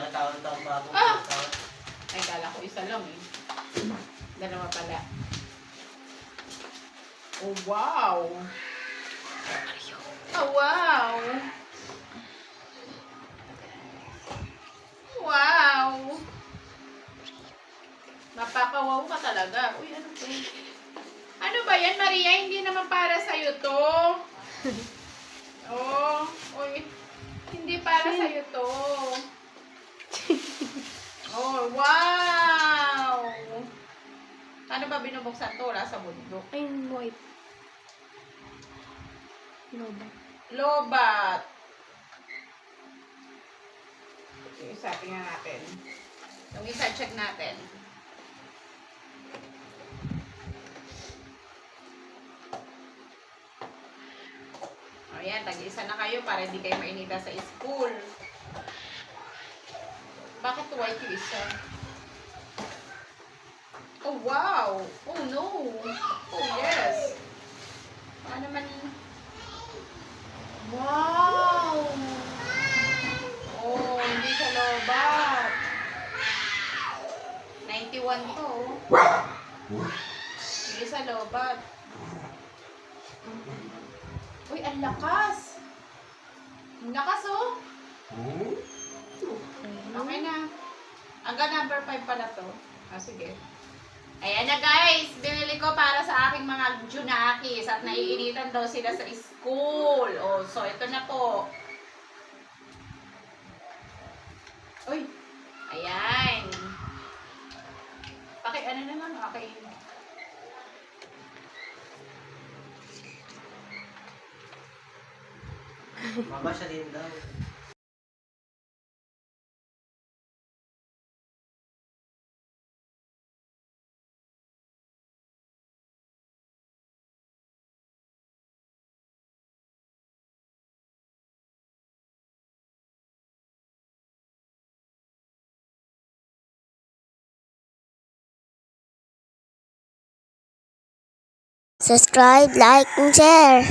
taon-taon bago. Ay, kala ko isa lang eh. Dalawa pala. Oh, wow! Oh, wow! Wow! Mapakawaw ka talaga. Uy, ano to? Ano ba yan, Maria? Hindi naman para sa'yo to. Oh, uy. Hindi para sa'yo to. Oh, wow! Ano ba binubuksan to? Wala sa bundok. Ay, white. Lobat. Lobat. Yung isa, tingnan natin. Yung isa, check natin. Ayan, tag-isa na kayo para hindi kayo mainita sa school. Bakit white yung isa? Oh, wow! Oh, no! Oh, yes! Ano naman? Wow! Oh, hindi siya lobat. 91 to. Hindi sa lobat. Uy, ang lakas! Ang lakas, oh! Okay na. Hanggang number 5 pala to. Sige. Ayan na guys, binili ko para sa aking mga Junakis at naiinitan daw sila sa school. Oh, so ito na po. Uy, ayan. Ano naman, okay. Mama siya din daw. Subscribe, like, and share.